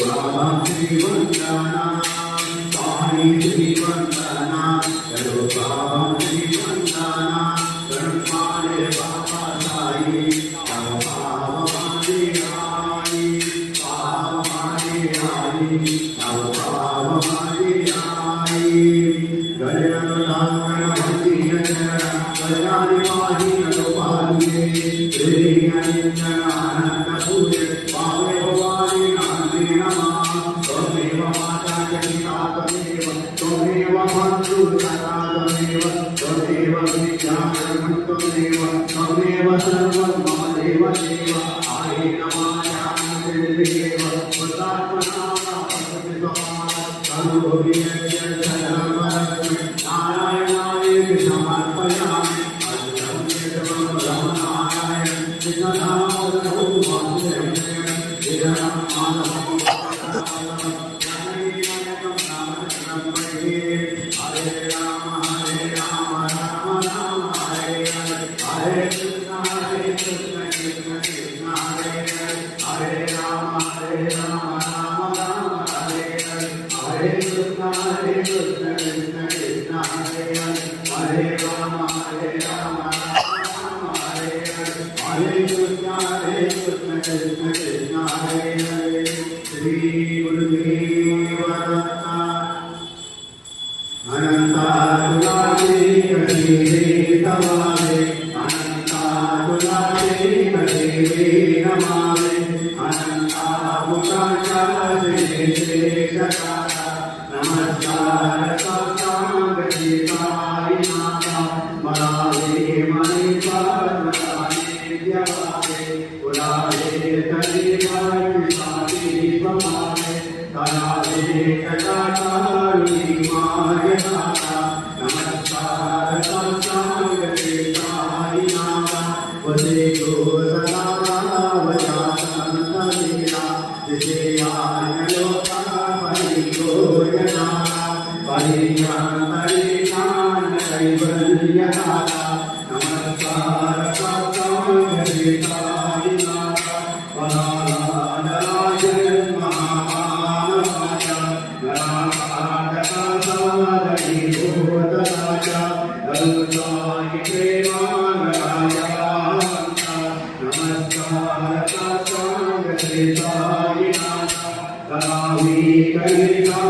बाबा श्रीवंदना साई श्रीवंदना चलो बाबा श्रीवंदना गणमाले बाबा साई चलो बाबा माले आई बाबा माले आई चलो बाबा माले आई गणनाथगणपति कल्याणी माही नटोपालिके श्रीअनंत पूजे पावे भवानी नांदी नमः त्वमेव माता जनिता त्वमेव त्वमेव बन्धु सखा त्वमेव त्वमेव विद्या त्वमेव त्वमेव सर्वं मम देव देव आये नमाया देव पुतात्मना करुभूमि नारायणाय समर्पयामि Kali